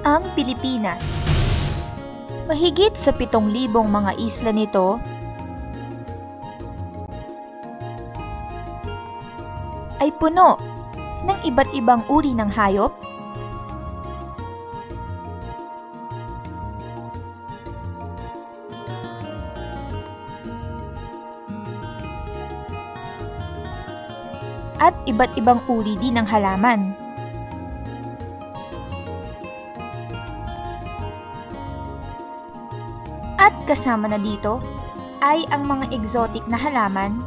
Ang Pilipinas. Mahigit sa 7,000 mga isla nito ay puno ng iba't ibang uri ng hayop, at iba't ibang uri din ng halaman. At kasama na dito ay ang mga exotic na halaman,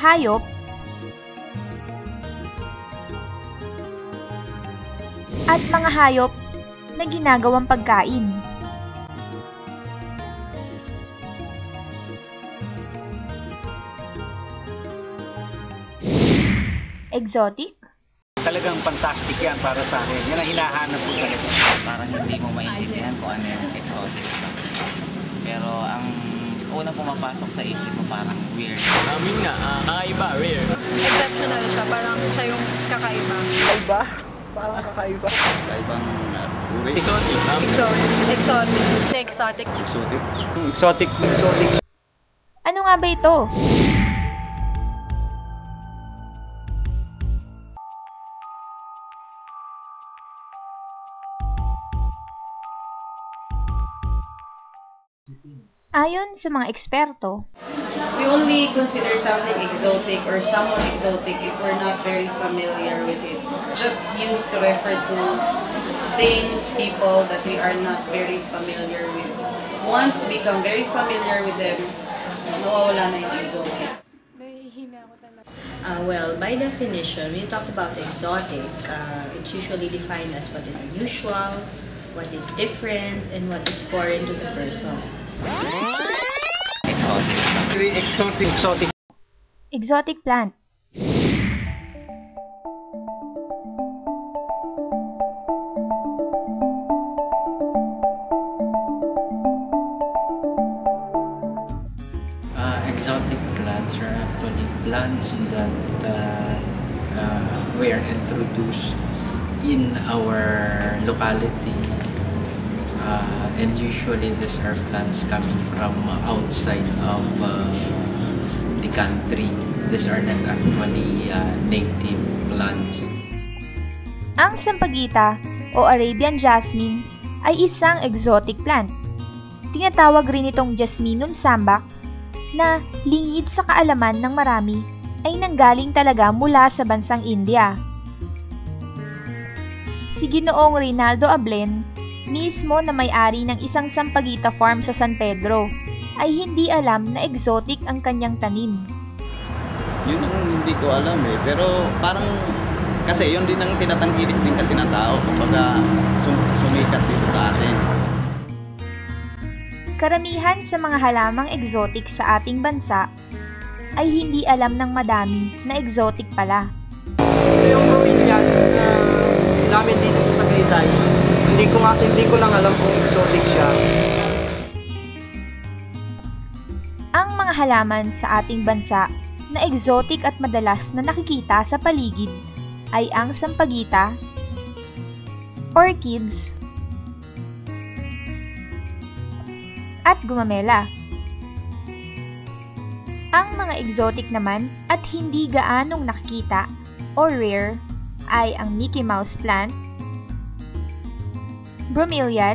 hayop, at mga hayop na ginagawang pagkain. Exotic? Talagang fantastic yan para sa akin. Yan ang hinahanap ko talaga. Parang hindi mo maintindihan kung ano yung exotic. Pero ang unang pumapasok sa isip mo parang weird. Amin nga, kakaiba, rare. Exceptional siya, parang siya yung kakaiba. Kakaiba? Parang kakaiba. Kakaibang uri. Exotic. Exotic. Exotic. Ano nga ba ito? Ayon sa mga eksperto, we only consider something exotic or someone exotic if we're not very familiar with it. Just used to refer to things, people that we are not very familiar with. Once we become very familiar with them, nawawala na yung exotic. Well, by definition, when you talk about exotic, it's usually defined as what is unusual, what is different, and what is foreign to the person. Exotic. exotic plant. Exotic plants are actually plants that were introduced in our locality. And usually these are plants coming from outside of the country. These are not actually native plants. Ang sampagita o Arabian jasmine ay isang exotic plant. Tinatawag rin itong Jasminum sambac na lingid sa kaalaman ng marami ay nanggaling talaga mula sa bansang India. Si Ginoong Reynaldo Ablen, mismo na may-ari ng isang sampagita farm sa San Pedro, ay hindi alam na exotic ang kanyang tanim. Yun ang hindi ko alam pero parang kasi yun din ang tinatangkilik din kasi ng tao kapag sumikat dito sa atin. Karamihan sa mga halamang exotic sa ating bansa ay hindi alam ng madami na exotic pala. Ito yung bromeliads na namin dito sa Tagaytay. Hindi ko lang alam kung exotic siya. Ang mga halaman sa ating bansa na exotic at madalas na nakikita sa paligid ay ang sampagita, orchids, at gumamela. Ang mga exotic naman at hindi gaanong nakikita o rare ay ang Mickey Mouse plant, bromeliad,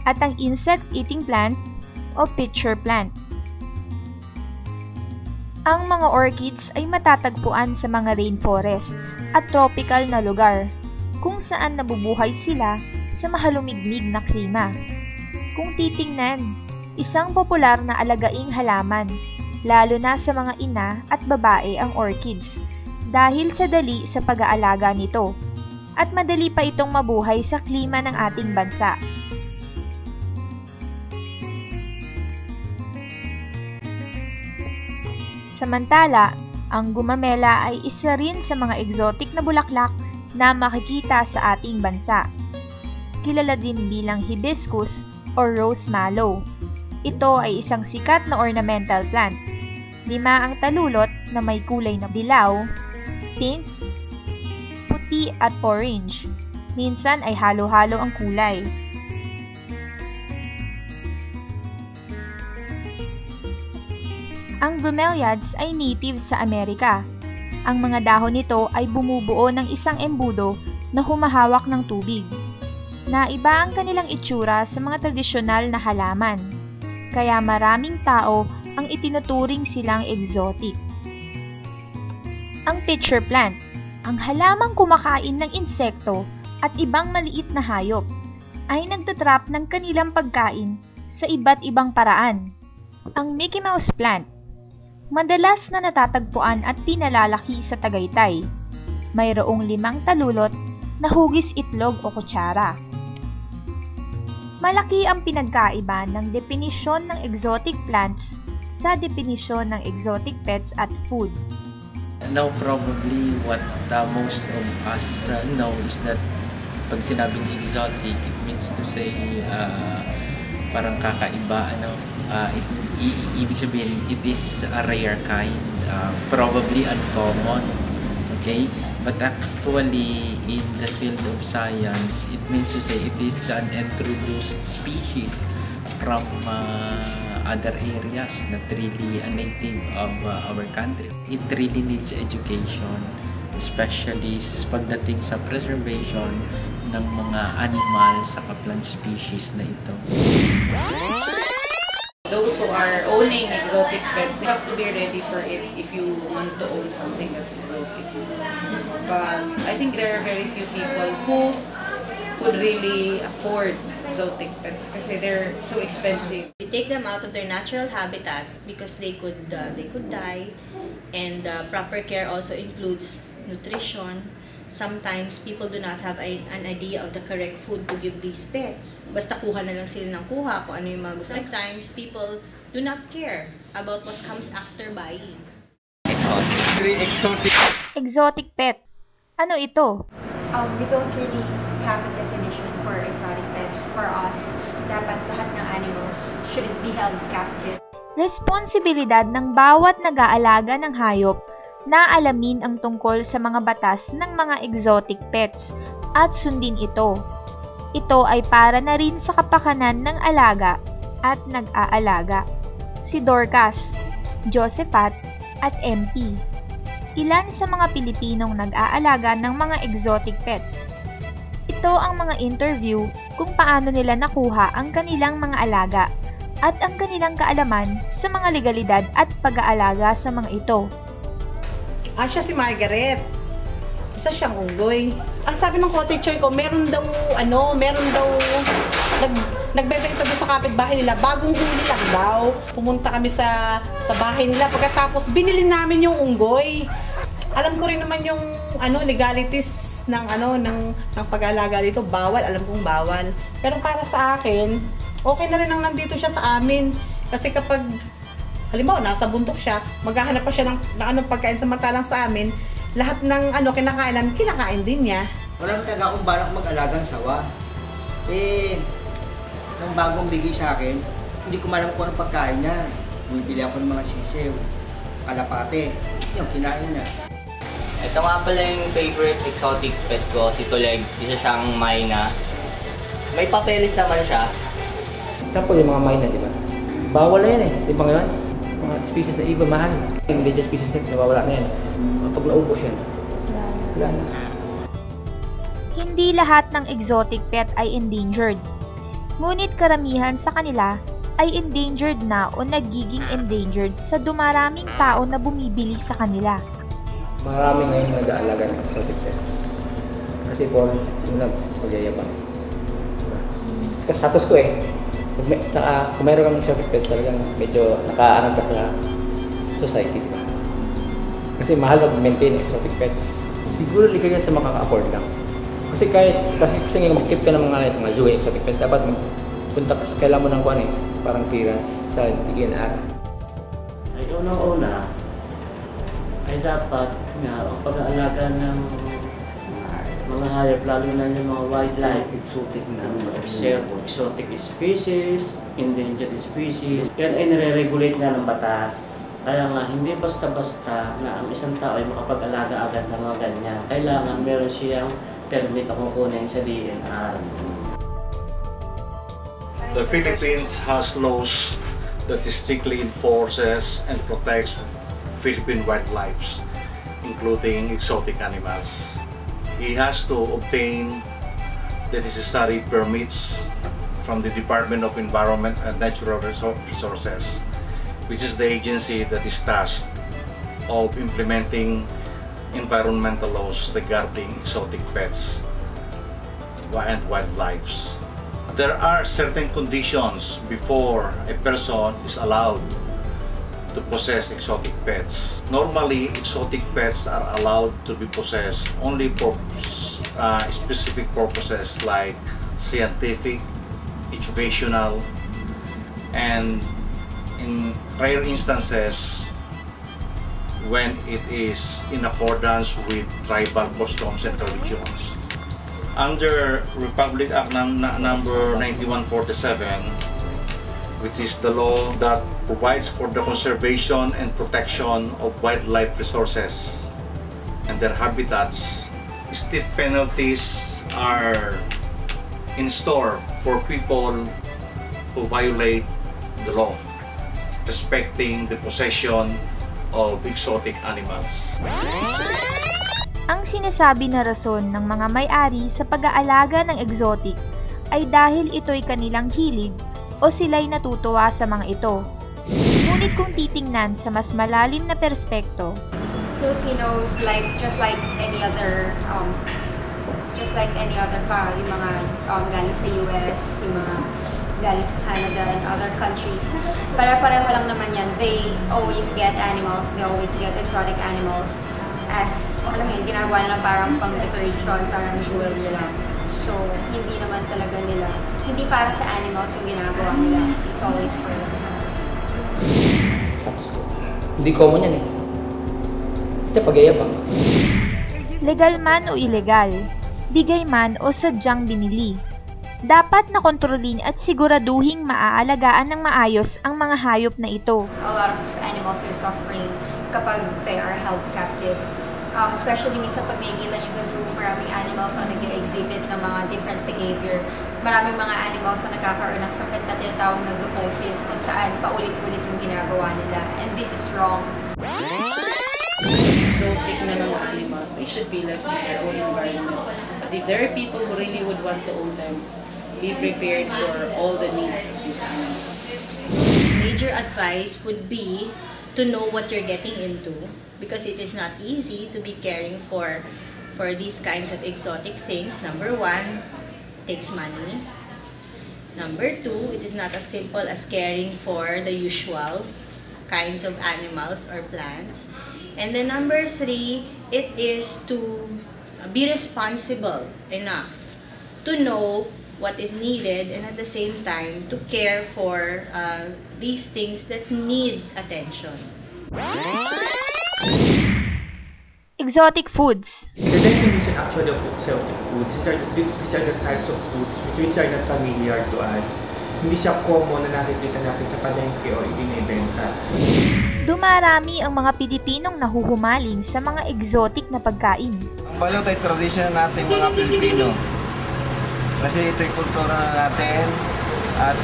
at ang insect-eating plant o pitcher plant. Ang mga orchids ay matatagpuan sa mga rainforest at tropical na lugar kung saan nabubuhay sila sa mahalumigmig na klima. Kung titingnan, isang popular na alagaing halaman, lalo na sa mga ina at babae ang orchids dahil sa dali sa pag-aalaga nito at madali pa itong mabuhay sa klima ng ating bansa. Samantala, ang gumamela ay isa rin sa mga exotic na bulaklak na makikita sa ating bansa. Kilala din bilang hibiscus o rose mallow. Ito ay isang sikat na ornamental plant. 5 ang talulot na may kulay na dilaw, pink, puti at orange. Minsan ay halo-halo ang kulay. Ang bromeliads ay native sa Amerika. Ang mga dahon nito ay bumubuo ng isang embudo na humahawak ng tubig. Naiba ang kanilang itsura sa mga tradisyonal na halaman, kaya maraming tao ang itinuturing silang exotic. Ang pitcher plant, ang halamang kumakain ng insekto at ibang maliit na hayop, ay nagtatrap ng kanilang pagkain sa iba't ibang paraan. Ang Mickey Mouse plant, madalas na natatagpuan at pinalalaki sa Tagaytay. Mayroong 5 talulot na hugis itlog o kutsara. Malaki ang pinagkaiba ng definisyon ng exotic plants sa definisyon ng exotic pets at food. Now probably what most of us know is that pag sinabing exotic, it means to say parang kakaiba, ibig sabihin it is a rare kind, probably uncommon, okay? But actually in the field of science, it means to say it is an introduced species from other areas, not really a native of our country. It really needs education, especially pagdating sa preservation ng mga animal sa plant species na ito. Those who are owning exotic pets, they have to be ready for it if you want to own something that's exotic. But I think there are very few people who could really afford exotic pets kasi they're so expensive. We take them out of their natural habitat because they could die, and proper care also includes nutrition. Sometimes people do not have an idea of the correct food to give these pets. Basta kuha na lang sila ng kuha kung ano yung mga gusto. Sometimes people do not care about what comes after buying. Exotic pet. Ano ito? We don't really have a definition for exotic pets. For us, dapat lahat ng animals shouldn't be held captive. Responsibilidad ng bawat nag-aalaga ng hayop na alamin ang tungkol sa mga batas ng mga exotic pets at sundin ito. Ito ay para na rin sa kapakanan ng alaga at nag-aalaga. Si Dorcas, Josephat at MP. Ilan sa mga Pilipinong nag-aalaga ng mga exotic pets. Ito ang mga interview kung paano nila nakuha ang kanilang mga alaga at ang kanilang kaalaman sa mga legalidad at pag-aalaga sa mga ito. Siya si Margaret. Isa siyang unggoy. Ang sabi ng co-teacher ko, meron daw nagbebenta doon sa kapitbahay nila, bagong huli lang daw. Pumunta kami sa bahay nila, pagkatapos binili namin yung unggoy. Alam ko rin naman yung legalities ng pag-aalaga dito, bawal, alam kong bawal. Pero para sa akin, okay na rin ang nandito siya sa amin. Kasi kapag halimbawa, nasa bundok siya, maghahanap pa siya ng pagkain samantalang sa amin, lahat ng kinakain namin, kinakain din niya. Wala naman talaga akong balak mag-alaga ng sawa. Nung bagong bigay sa akin, hindi ko malam kung anong pagkain niya. Bumibili ako ng mga sisiw, kalapate, yung kinain niya. Ito nga pala yung favorite exotic pet ko, si Tuleg. Isa siyang Mayna. May papeles naman siya. Example yung mga Mayna, di ba? Bawal na yan eh, di ba ngayon? Mga species na ibon, mahal. Yung endangered species na nawawala na yan. Pag naubos yan, wala na. Hindi lahat ng exotic pet ay endangered. Ngunit karamihan sa kanila ay endangered na o nagiging endangered sa dumaraming tao na bumibili sa kanila. Marami ngayon nag-aalaga ng exotic pets. Kasi po, yung nagpagyayabang. Kasi status ko eh. Kung meron kang exotic pets, talagang medyo nakaanag ka sa society, di ba? Kasi mahal mag-maintain exotic pets. Siguro ligay sa makaka-afford lang. Kasi kasi ngayon mag-keep ka ng mga zoo exotic pets, dapat magpunta ka sa kailangan mo ng parang clearance sa DNR. I don't know na ay dapat nga ang pag-aalaga ng mga hayop, lalo na yung mga wildlife, Exotic na. exotic species, endangered species. Yan ay nire-regulate nga ng batas. Kaya nga, hindi basta-basta na ang isang tao ay makapag-alaga agad ng mga ganyan. Kailangan meron siyang permit na kukunin sa DNR. The Philippines has laws that strictly enforces and protects Philippine wildlife, including exotic animals. He has to obtain the necessary permits from the Department of Environment and Natural Resources, which is the agency that is tasked of implementing environmental laws regarding exotic pets and wildlife. There are certain conditions before a person is allowed to possess exotic pets. Normally, exotic pets are allowed to be possessed only for specific purposes like scientific, educational, and in rare instances when it is in accordance with tribal customs and traditions. Under Republic Act number 9147, which is the law that provides for the conservation and protection of wildlife resources and their habitats, stiff penalties are in store for people who violate the law respecting the possession of exotic animals. Ang sinasabi na rason ng mga may-ari sa pag-aalaga ng exotic ay dahil ito'y kanilang hilig o sila'y natutuwa sa mga ito. Ngunit kung titingnan sa mas malalim na perspekto, Filipinos, just like any other pa, yung mga galing sa US, yung mga galing sa Canada and other countries, pareho lang naman yan. They always get animals, they always get exotic animals as, alam mo yun, ginagawa nila parang pang-decoration, parang jewel nila. So, hindi naman talaga nila, hindi para sa animals yung ginagawa nila. It's always for themselves. Hindi common yan eh. Ito pag-ayabang. legal man o ilegal, bigay man o sadyang binili. Dapat na kontrolin at siguraduhing maaalagaan ng maayos ang mga hayop na ito. A lot of animals are suffering kapag they are held captive. Especially minsan pag nakikita nyo sa zoo, maraming animals na nag-exhibit ng mga different behavior. Maraming mga animals na nagkakaroon ng sakit na tinatawag na zoonosis kung saan paulit-ulit yung ginagawa nila. And this is wrong. Exotic na mga animals, they should be left in their own environment. But if there are people who really would want to own them, be prepared for all the needs of these animals. Major advice would be to know what you're getting into, because it is not easy to be caring for these kinds of exotic things. Number one, takes money. Number two, it is not as simple as caring for the usual kinds of animals or plants. And then number three, it is to be responsible enough to know what is needed and at the same time to care for these things that need attention. Exotic foods. The definition actually of exotic foods, these are the types of foods which are not familiar to us. Hindi siya common na nakikita natin sa palengke o ibinibenta. Dumarami ang mga Pilipinong nahuhumaling sa mga exotic na pagkain. Ang balot ay tradisyon natin mga Pilipino. Kasi ito'y kultura na natin at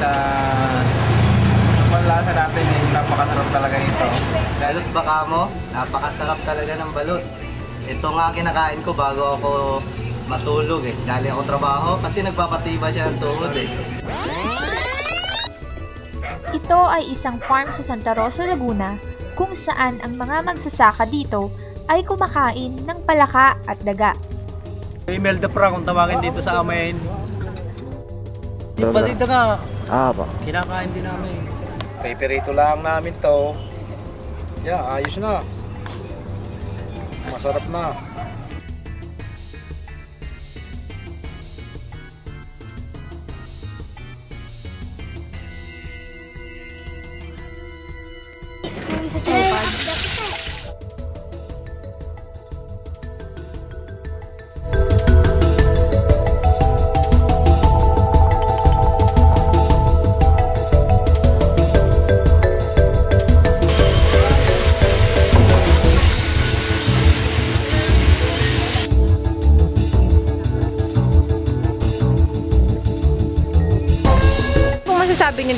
panlasa natin eh, napakasarap talaga nito. Balot baka mo, napakasarap talaga ng balot. Ito nga kinakain ko bago ako matulog eh. Galing ako trabaho kasi nagpapatiba siya ng tuhod eh. Ito ay isang farm sa Santa Rosa, Laguna, kung saan ang mga magsasaka dito ay kumakain ng palaka at daga. Imelda Pra kung tawagin dito sa amin. Yung pati daga, kinakain din namin. Peperito lang namin to. Yeah, ayos na. Masarap na.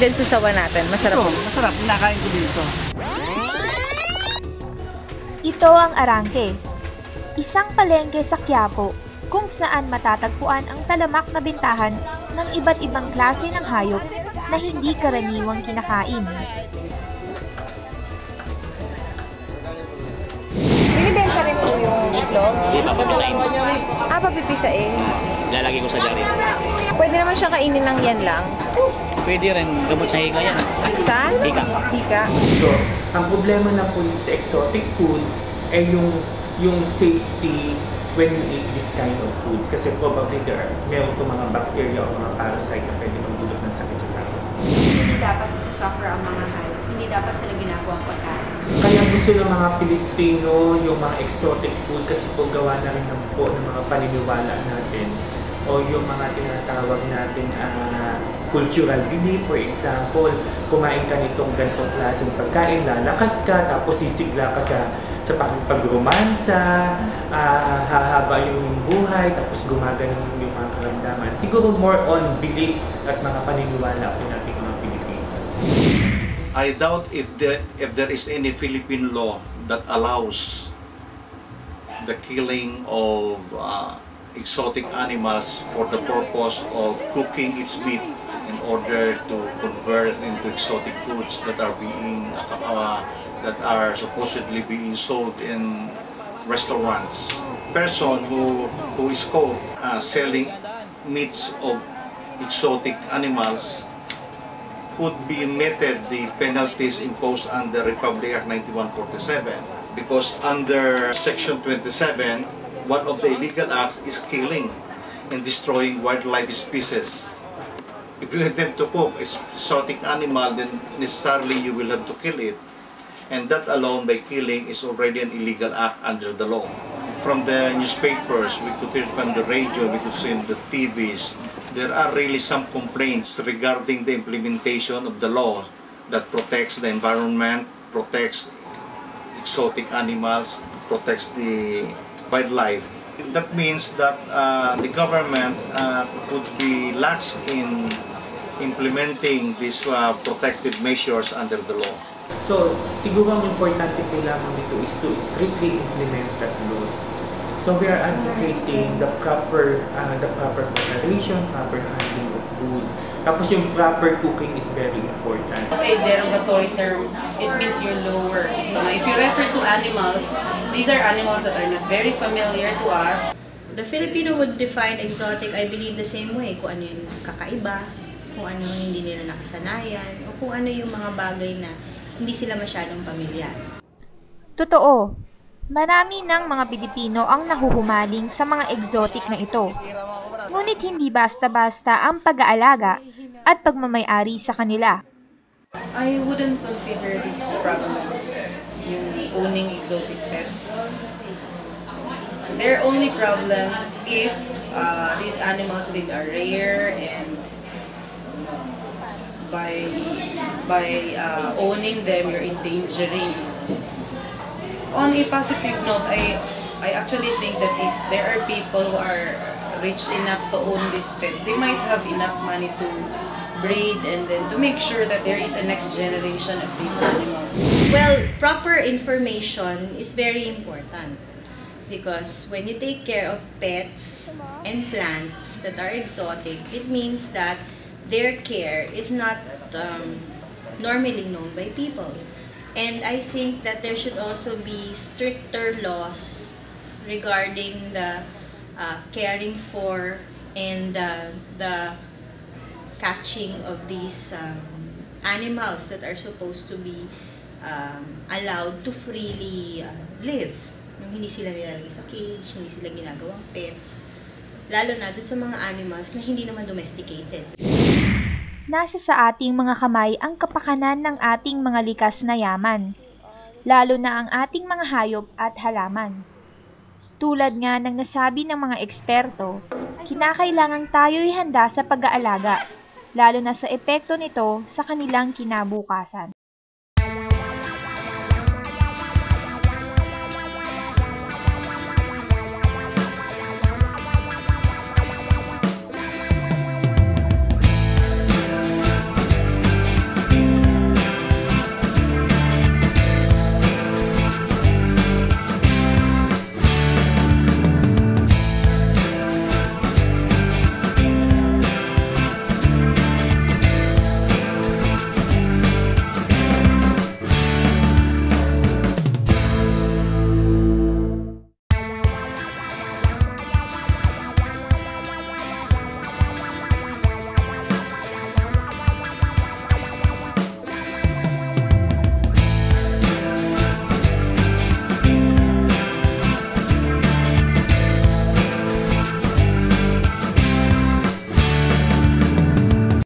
dyan sa sawa natin? Masarap. Masarap. Nakain ko dito. Ito ang arangke, isang palengke sa Quiapo kung saan matatagpuan ang talamak na bintahan ng iba't ibang klase ng hayop na hindi karaniwang kinakain. Binibenta rin po yung itlog? Hindi, papapisain. Papipisain. Lalagay ko sa jari. Pwede naman siyang kainin ng yan lang? Pwede rin. Gamot sa higa yan. Sa? Hika. Hika. So, ang problema na po sa exotic foods ay yung safety when you eat this kind of foods. Kasi probably meron itong mga bacteria o mga parasite na pwede magdulot ng sakit sa tao. Hindi dapat suffer ang mga hayop. Hindi dapat sila ginagawang pagkain. Kaya gusto ng mga Pilipino yung mga exotic food kasi po gawa na rin po ng mga paniniwala natin o yung mga tinatawag natin cultural belief. For example, kumain ka nitong ganitong klaseng pagkain, lalakas ka, tapos sisigla ka sa pagromansa, hahaba yung buhay, tapos gumagano yung mga karamdaman. Siguro more on belief at mga paniniwala po natin mga Pilipino. I doubt if there is any Philippine law that allows the killing of exotic animals for the purpose of cooking its meat in order to convert into exotic foods that are supposedly being sold in restaurants. Person who is caught selling meats of exotic animals could be meted the penalties imposed under Republic Act 9147, because under Section 27, one of the illegal acts is killing and destroying wildlife species. If you intend to cook exotic animal, then necessarily you will have to kill it, and that alone by killing is already an illegal act under the law. From the newspapers, we could hear from the radio, we could see in the TVs, there are really some complaints regarding the implementation of the law that protects the environment, protects exotic animals, protects the wildlife. That means that the government could be lax in implementing these protective measures under the law. So, siguro ang importante po lamang dito is to strictly implement that laws. So we are advocating the proper preparation, proper handling of food. Tapos yung proper cooking is very important. Say derogatory term, it means you're lower. If you refer to animals, these are animals that are not very familiar to us. The Filipino would define exotic, I believe, the same way. Kung ano yung kakaiba, kung ano yung hindi nila nakasanayan, o kung ano yung mga bagay na hindi sila masyadong pamilyar. Totoo. Marami ng mga Pilipino ang nahuhumaling sa mga exotic na ito. Ngunit hindi basta-basta ang pag-aalaga at pagmamay-ari sa kanila. I wouldn't consider these problems yung owning exotic pets. They're only problems if these animals really are rare, and by owning them, you're endangering. On a positive note, I actually think that if there are people who are rich enough to own these pets, they might have enough money to breed and then to make sure that there is a next generation of these animals. Well, proper information is very important, because when you take care of pets and plants that are exotic, it means that their care is not normally known by people. And I think that there should also be stricter laws regarding the caring for and the catching of these animals that are supposed to be allowed to freely live. Hindi sila nilalagay sa cage, hindi sila ginagawang pets, lalo na dun sa mga animals na hindi naman domesticated. Nasa sa ating mga kamay ang kapakanan ng ating mga likas na yaman, lalo na ang ating mga hayop at halaman. Tulad nga ng nasabi ng mga eksperto, kinakailangang tayo'y handa sa pag-aalaga, lalo na sa epekto nito sa kanilang kinabukasan.